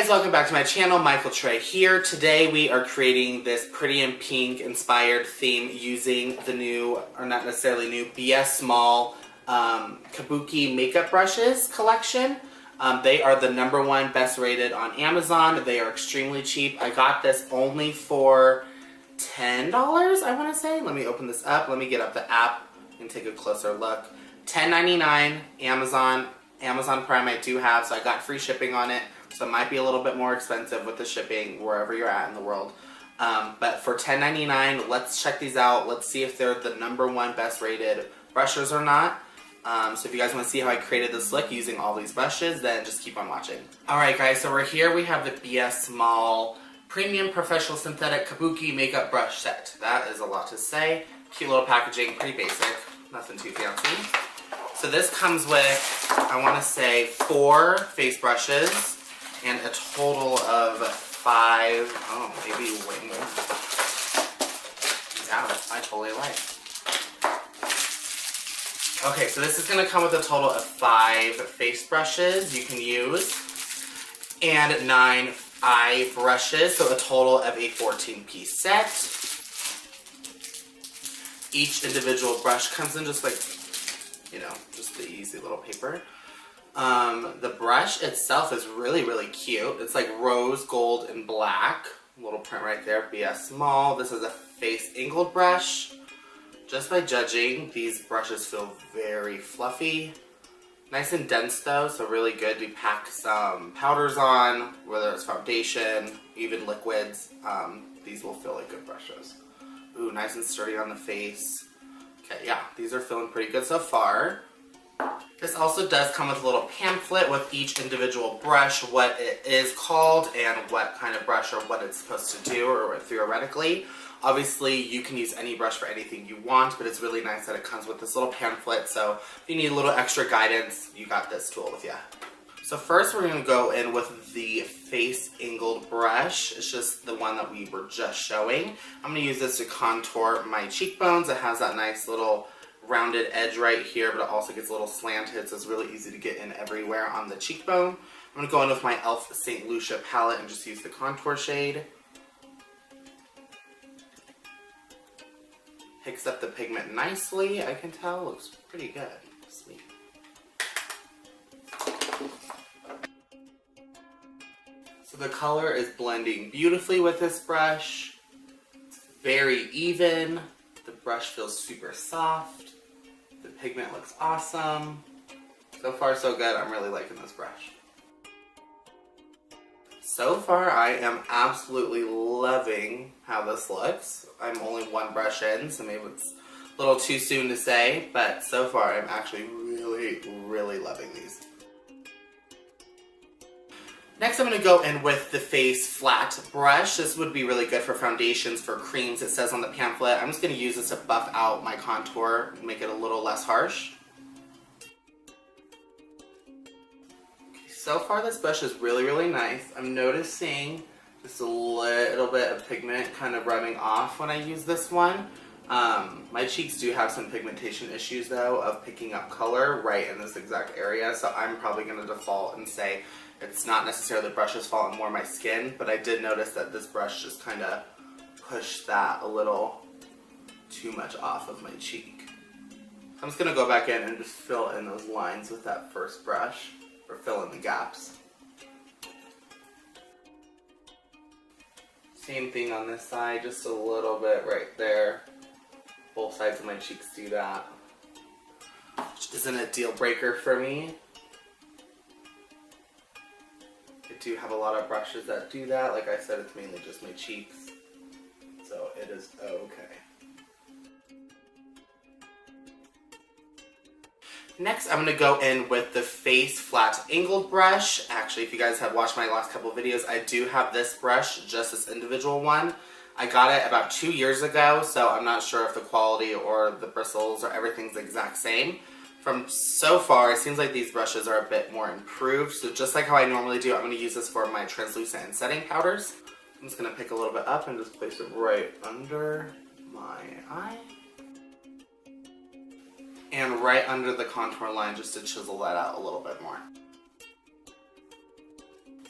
welcome back to my channel. Michael Trey here. Today we are creating this Pretty in Pink inspired theme using the new, or not necessarily new, BS Small Kabuki makeup brushes collection. They are the #1 best rated on Amazon. They are extremely cheap. I got this only for $10, I want to say. Let me open this up. Let me get up the app and take a closer look. $10.99 Amazon. Amazon Prime I do have, so I got free shipping on it. So it might be a little bit more expensive with the shipping wherever you're at in the world. But for $10.99, let's check these out. Let's see if they're the #1 best rated brushes or not. So if you guys want to see how I created this look using all these brushes, then just keep on watching. Alright guys, so we're here. We have the BS Small Premium Professional Synthetic Kabuki Makeup Brush Set. That is a lot to say. Cute little packaging, pretty basic. Nothing too fancy. So this comes with, I want to say, 4 face brushes and a total of 5, oh, maybe way more. Yeah, I totally like. Okay, so this is going to come with a total of 5 face brushes you can use and 9 eye brushes, so a total of a 14-piece set. Each individual brush comes in just like, you know, just the easy little paper. The brush itself is really, really cute. It's like rose, gold, and black. Little print right there, BS Small. This is a face angled brush. Just by judging, these brushes feel very fluffy. Nice and dense though, so really good to pack some powders on, whether it's foundation, even liquids. These will feel like good brushes. Ooh, nice and sturdy on the face. Okay, yeah, these are feeling pretty good so far. This also does come with a little pamphlet with each individual brush, what it is called and what kind of brush or what it's supposed to do, or theoretically. Obviously, you can use any brush for anything you want, but it's really nice that it comes with this little pamphlet, so if you need a little extra guidance, you got this tool with you. So first we're going to go in with the face angled brush. It's just the one that we were just showing. I'm going to use this to contour my cheekbones. It has that nice little rounded edge right here, but it also gets a little slanted, so it's really easy to get in everywhere on the cheekbone. I'm going to go in with my e.l.f. St. Lucia palette and just use the contour shade. Picks up the pigment nicely, I can tell. Looks pretty good. Sweet. So the color is blending beautifully with this brush. It's very even. The brush feels super soft. The pigment looks awesome. So far so good. I'm really liking this brush. So far I am absolutely loving how this looks. I'm only 1 brush in, so maybe it's a little too soon to say, but so far I'm actually really, really loving these. Next I'm going to go in with the face flat brush. This would be really good for foundations, for creams, it says on the pamphlet. I'm just going to use this to buff out my contour and make it a little less harsh. Okay, so far this brush is really, really nice. I'm noticing just a little bit of pigment kind of rubbing off when I use this one. My cheeks do have some pigmentation issues though of picking up color right in this exact area, so I'm probably going to default and say it's not necessarily the brush's fault and more my skin, but I did notice that this brush just kind of pushed that a little too much off of my cheek. I'm just going to go back in and just fill in those lines with that first brush, or fill in the gaps. Same thing on this side, just a little bit right there. Both sides of my cheeks do that, which isn't a deal breaker for me. I do have a lot of brushes that do that. Like I said, it's mainly just my cheeks, so it is okay. Next, I'm going to go in with the face flat angled brush. Actually, if you guys have watched my last couple of videos, I do have this brush, just this individual one. I got it about 2 years ago, so I'm not sure if the quality or the bristles or everything's the exact same. From so far, it seems like these brushes are a bit more improved. So just like how I normally do, I'm going to use this for my translucent and setting powders. I'm just going to pick a little bit up and just place it right under my eye. And right under the contour line just to chisel that out a little bit more.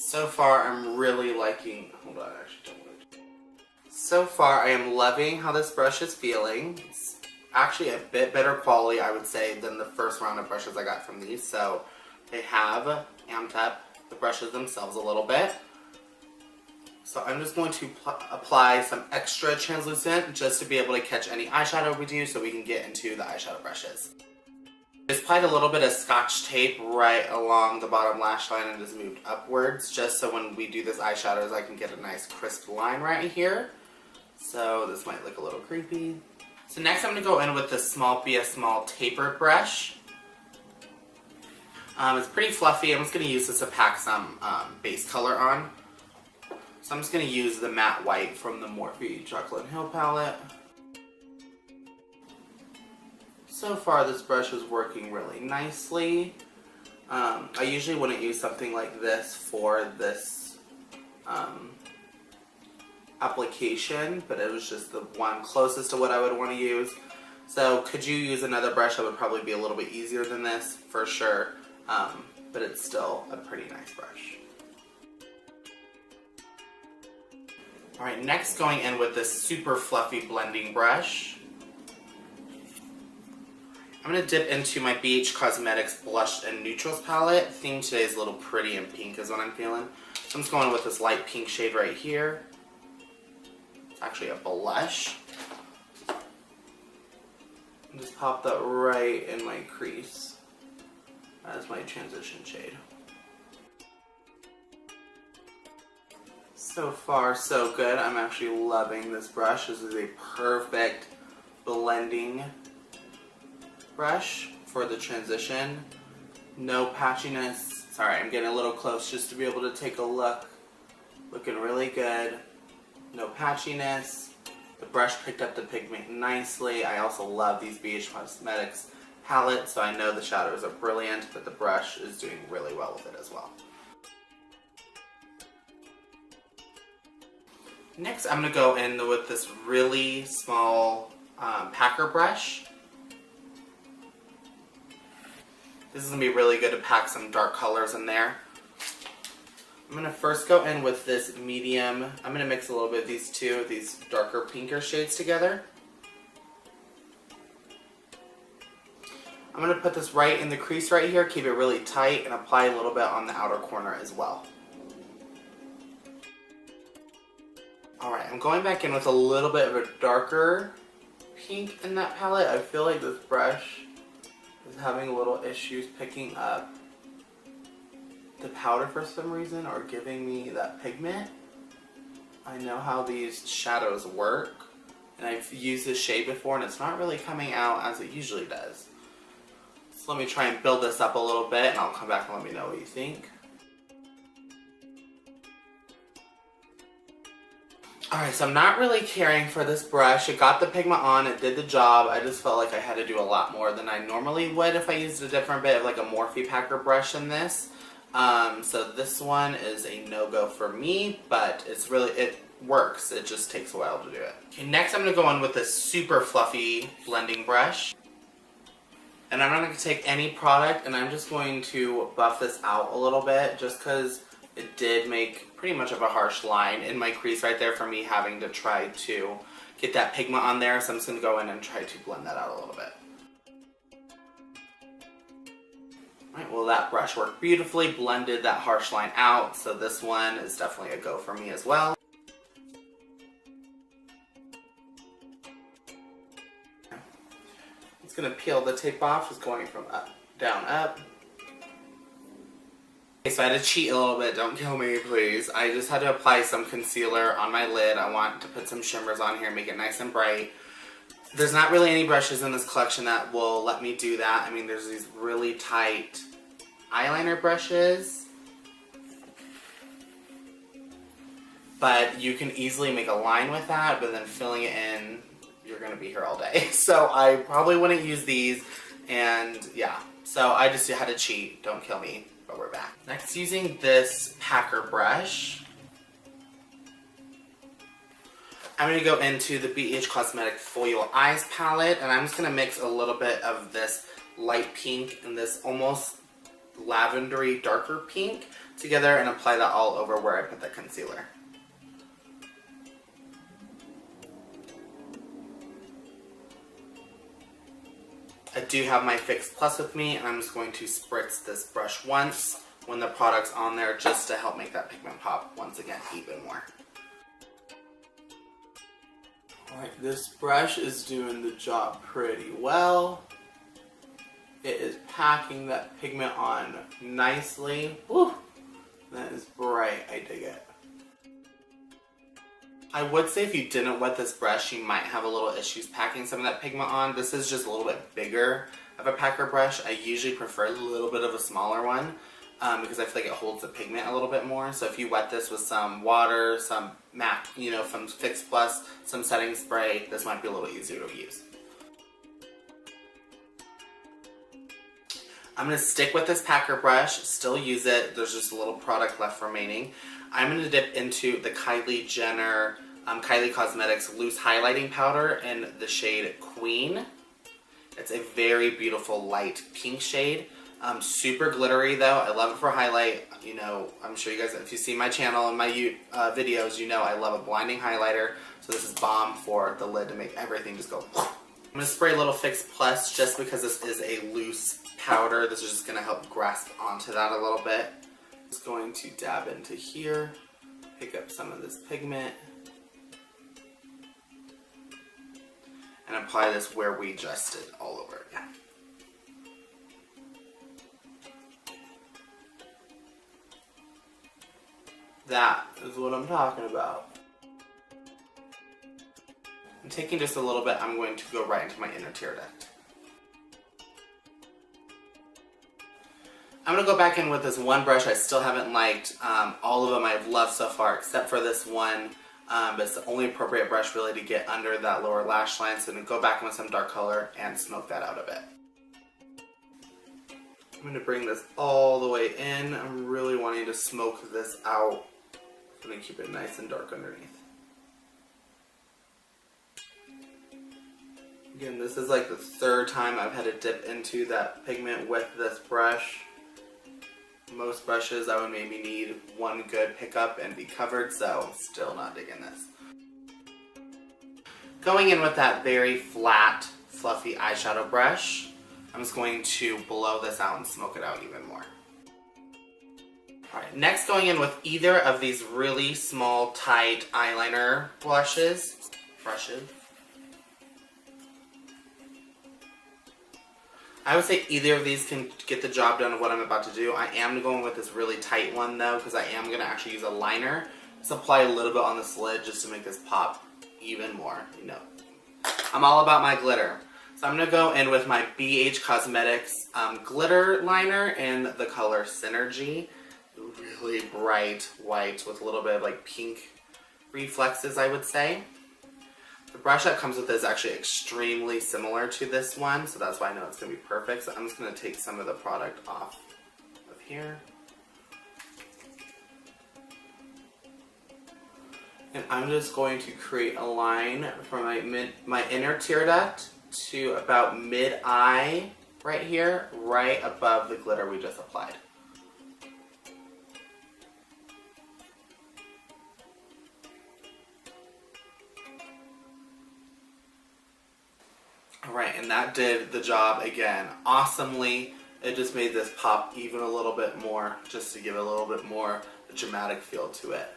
So far, I'm really liking, hold on, I actually don't want to. So far, I am loving how this brush is feeling. It's actually a bit better quality, I would say, than the first round of brushes I got from these. So they have amped up the brushes themselves a little bit. So I'm just going to apply some extra translucent just to be able to catch any eyeshadow we do so we can get into the eyeshadow brushes. I just applied a little bit of Scotch tape right along the bottom lash line and just moved upwards just so when we do this eyeshadows I can get a nice crisp line right here. So this might look a little creepy. So next I'm going to go in with this small Be a Small tapered brush. It's pretty fluffy. I'm just going to use this to pack some base color on. So I'm just going to use the matte white from the Morphe Chocolate Hill palette. So far this brush is working really nicely. I usually wouldn't use something like this for this application, but it was just the one closest to what I would want to use. So could you use another brush that would probably be a little bit easier than this, for sure, but it's still a pretty nice brush. Alright, next going in with this super fluffy blending brush. I'm going to dip into my BH Cosmetics Blush and Neutrals palette. Theme today is a little pretty and pink is what I'm feeling. So I'm just going with this light pink shade right here. It's actually a blush. And just pop that right in my crease as my transition shade. So far, so good. I'm actually loving this brush. This is a perfect blending brush for the transition. No patchiness. Sorry, I'm getting a little close just to be able to take a look. Looking really good. No patchiness. The brush picked up the pigment nicely. I also love these BH Cosmetics palettes, so I know the shadows are brilliant, but the brush is doing really well with it as well. Next, I'm going to go in with this really small packer brush. This is going to be really good to pack some dark colors in there. I'm going to first go in with this medium. I'm going to mix a little bit of these darker pinker shades together. I'm going to put this right in the crease right here, keep it really tight, and apply a little bit on the outer corner as well. Alright, I'm going back in with a little bit of a darker pink in that palette. I feel like this brush is having a little issues picking up the powder for some reason, or giving me that pigment. I know how these shadows work, and I've used this shade before and it's not really coming out as it usually does. So let me try and build this up a little bit and I'll come back and let me know what you think. Alright, so I'm not really caring for this brush. It got the pigment on, it did the job. I just felt like I had to do a lot more than I normally would if I used a different bit of like a Morphe packer brush in this. So this one is a no-go for me, but it works. It just takes a while to do it. Okay, next I'm going to go on with this super fluffy blending brush. And I'm not going to take any product, and I'm just going to buff this out a little bit just because it did make pretty much of a harsh line in my crease right there for me having to try to get that pigment on there. So I'm just going to go in and try to blend that out a little bit. Alright, well that brush worked beautifully, blended that harsh line out, so this one is definitely a go for me as well. It's going to peel the tape off, just going from up, down, up. Okay, so I had to cheat a little bit, don't kill me please. I just had to apply some concealer on my lid. I want to put some shimmers on here, make it nice and bright. There's not really any brushes in this collection that will let me do that. I mean, there's these really tight eyeliner brushes, but you can easily make a line with that, but then filling it in, you're going to be here all day. So I probably wouldn't use these, and yeah, so I just had to cheat. Don't kill me, but we're back. Next, using this packer brush, I'm going to go into the BH Cosmetics Foil Eyes palette, and I'm just going to mix a little bit of this light pink and this almost lavendery darker pink together and apply that all over where I put the concealer. I do have my Fix Plus with me, and I'm just going to spritz this brush once when the product's on there just to help make that pigment pop once again even more. Alright, this brush is doing the job pretty well. It is packing that pigment on nicely. Woo! That is bright, I dig it. I would say if you didn't wet this brush, you might have a little issues packing some of that pigment on. This is just a little bit bigger of a packer brush. I usually prefer a little bit of a smaller one because I feel like it holds the pigment a little bit more. So if you wet this with some water, some MAC, from Fix Plus, some setting spray, this might be a little easier to use. I'm going to stick with this packer brush, still use it. There's just a little product left remaining. I'm going to dip into the Kylie Jenner Kylie Cosmetics Loose Highlighting Powder in the shade Queen. It's a very beautiful light pink shade. Super glittery though. I love it for highlight. I'm sure you guys, if you see my channel and my videos, I love a blinding highlighter. So this is bomb for the lid to make everything just go. I'm going to spray a little Fix Plus just because this is a loose powder. This is just going to help grasp onto that a little bit. Just going to dab into here, pick up some of this pigment, and apply this where we just did all over again. That is what I'm talking about. I'm taking just a little bit, I'm going to go right into my inner tear duct. I'm going to go back in with this one brush I still haven't liked. All of them I've loved so far except for this one. But it's the only appropriate brush really to get under that lower lash line. So I'm going to go back in with some dark color and smoke that out a bit. I'm going to bring this all the way in. I'm really wanting to smoke this out. I'm going to keep it nice and dark underneath. Again, this is like the third time I've had to dip into that pigment with this brush. Most brushes I would maybe need one good pickup and be covered, so still not digging this. Going in with that very flat, fluffy eyeshadow brush, I'm just going to blow this out and smoke it out even more. Alright, next going in with either of these really small, tight eyeliner brushes. I would say either of these can get the job done of what I'm about to do. I am going with this really tight one though, because I am going to actually use a liner. Just apply a little bit on this lid just to make this pop even more. I'm all about my glitter. So I'm going to go in with my BH Cosmetics glitter liner in the color Synergy. Really bright white with a little bit of like pink reflexes, I would say. The brush that comes with it is actually extremely similar to this one, so that's why I know it's going to be perfect. So I'm just going to take some of the product off of here. And I'm just going to create a line from my inner tear duct to about mid-eye right here, right above the glitter we just applied. Alright, and that did the job again awesomely. It just made this pop even a little bit more, just to give it a little bit more dramatic feel to it.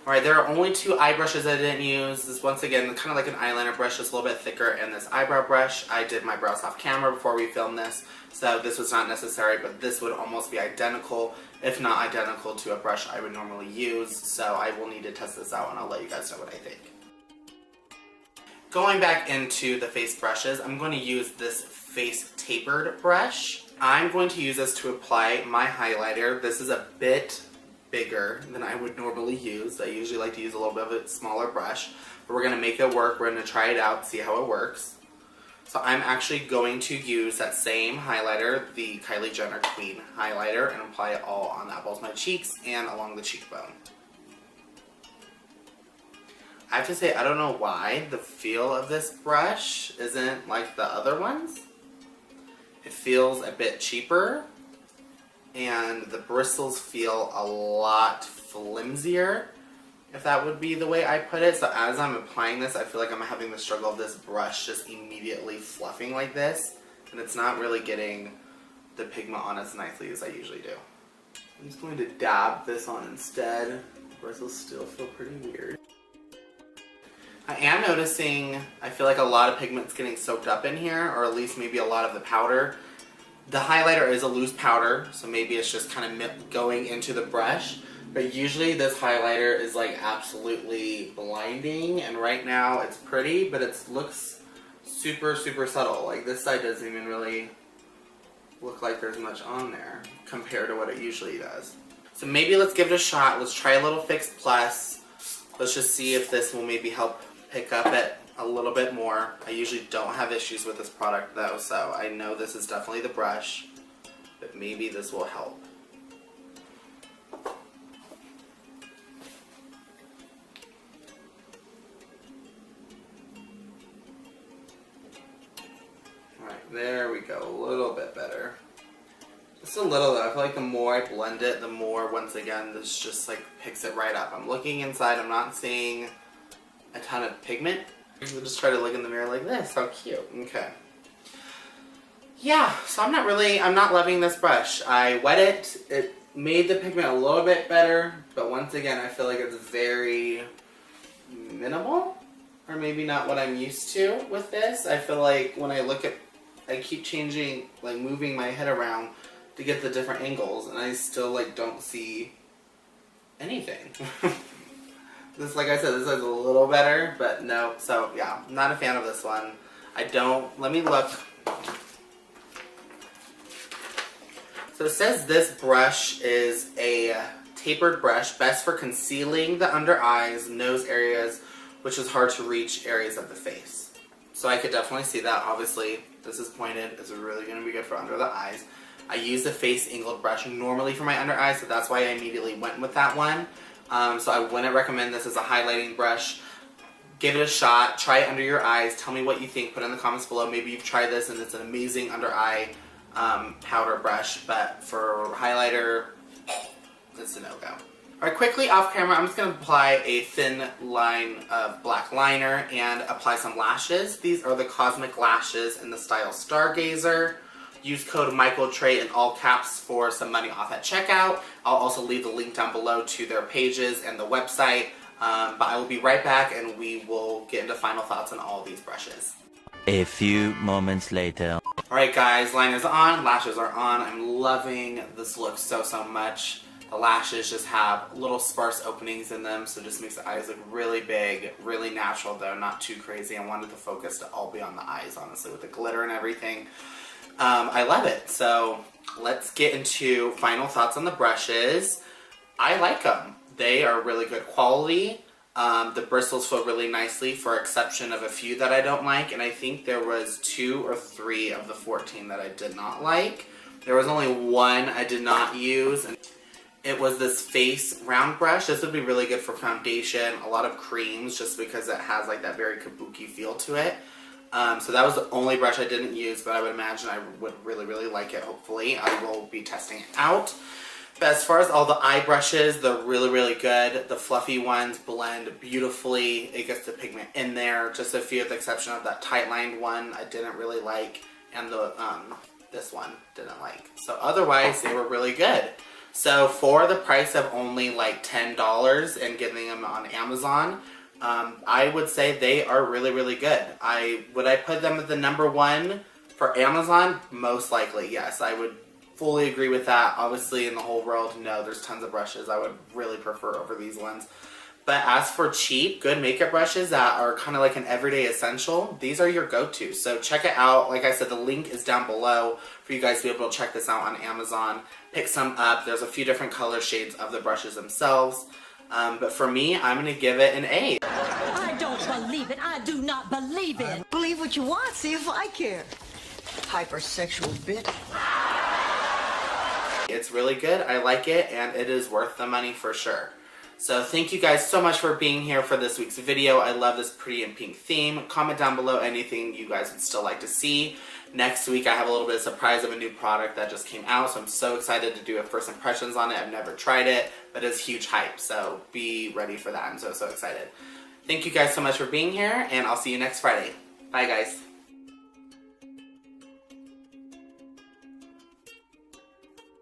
Alright, there are only two eye brushes I didn't use. This once again, kind of like an eyeliner brush, just a little bit thicker, and this eyebrow brush. I did my brows off camera before we filmed this, so this was not necessary, but this would almost be identical, if not identical to a brush I would normally use, so I will need to test this out and I'll let you guys know what I think. Going back into the face brushes, I'm going to use this face tapered brush. I'm going to use this to apply my highlighter. This is a bit bigger than I would normally use. I usually like to use a little bit of a smaller brush, but we're going to make it work. We're going to try it out, see how it works. So I'm actually going to use that same highlighter, the Kylie Jenner Queen highlighter, and apply it all on the apples of my cheeks and along the cheekbone. I have to say, I don't know why the feel of this brush isn't like the other ones. It feels a bit cheaper, and the bristles feel a lot flimsier, if that would be the way I put it. So as I'm applying this, I feel like I'm having the struggle of this brush just immediately fluffing like this, and it's not really getting the pigment on as nicely as I usually do. I'm just going to dab this on instead. The bristles still feel pretty weird. I am noticing, I feel like a lot of pigment's getting soaked up in here, or at least maybe a lot of the powder. The highlighter is a loose powder, so maybe it's just kind of going into the brush. But usually this highlighter is like absolutely blinding, and right now it's pretty, but it looks super, super subtle. Like this side doesn't even really look like there's much on there compared to what it usually does. So maybe let's give it a shot. Let's try a little Fix Plus. Let's just see if this will maybe help pick up it a little bit more. I usually don't have issues with this product though, so I know this is definitely the brush, but maybe this will help. Alright, there we go, a little bit better. Just a little though. I feel like the more I blend it, the more, once again, this just like picks it right up. I'm looking inside, I'm not seeing a ton of pigment. We'll just try to look in the mirror like this. How cute. Okay. Yeah, so I'm not loving this brush. I wet it. It made the pigment a little bit better, but once again, I feel like it's very minimal, or maybe not what I'm used to with this. I feel like when I look at, I keep changing, like moving my head around to get the different angles, and I still like don't see anything. This, like I said, this is a little better, but no. So yeah, I'm not a fan of this one. Let me look. So it says this brush is a tapered brush, best for concealing the under eyes, nose areas, which is hard to reach areas of the face. So I could definitely see that. Obviously, this is pointed. It's really going to be good for under the eyes. I use the Face Angled brush normally for my under eyes, so that's why I immediately went with that one. So I wouldn't recommend this as a highlighting brush. Give it a shot. Try it under your eyes. Tell me what you think. Put it in the comments below. Maybe you've tried this and it's an amazing under eye powder brush, but for highlighter, it's a no-go. Alright, quickly off camera, I'm just going to apply a thin line of black liner and apply some lashes. These are the Cosmic Lashes in the style Stargazer. Use code MichaelTrey in all caps for some money off at checkout. I'll also leave the link down below to their pages and the website. But I will be right back and we will get into final thoughts on all of these brushes. A few moments later. Alright guys, liner's on, lashes are on. I'm loving this look so much. The lashes just have little sparse openings in them, so it just makes the eyes look really big, really natural though, not too crazy. I wanted the focus to all be on the eyes, honestly, with the glitter and everything. I love it. So let's get into final thoughts on the brushes. I like them. They are really good quality. The bristles feel really nicely, for exception of a few that I don't like, and I think there was 2 or 3 of the 14 that I did not like. There was only one I did not use, and it was this face round brush. This would be really good for foundation, a lot of creams, just because it has like that very kabuki feel to it. So that was the only brush I didn't use, but I would imagine I would really like it, hopefully. I will be testing it out. But as far as all the eye brushes, they're really good. The fluffy ones blend beautifully. It gets the pigment in there. Just a few, with the exception of that tight-lined one I didn't really like, and the this one didn't like. So otherwise, they were really good. So for the price of only like $10 and getting them on Amazon, I would say they are really good. Would I put them at the #1 for Amazon? Most likely, yes. I would fully agree with that. Obviously, in the whole world, no, there's tons of brushes I would really prefer over these ones. But as for cheap, good makeup brushes that are kind of like an everyday essential, these are your go-to. So check it out. Like I said, the link is down below for you guys to be able to check this out on Amazon. Pick some up. There's a few different color shades of the brushes themselves. But for me, I'm going to give it an A. I don't believe it. I do not believe it. Believe what you want, see if I care. Hypersexual bitch. It's really good. I like it, and it is worth the money for sure. So thank you guys so much for being here for this week's video. I love this pretty and pink theme. Comment down below anything you guys would still like to see. Next week I have a little bit of surprise of a new product that just came out, so I'm so excited to do a first impressions on it. I've never tried it, but it's huge hype, so be ready for that. I'm so excited. Thank you guys so much for being here, and I'll see you next Friday. Bye guys.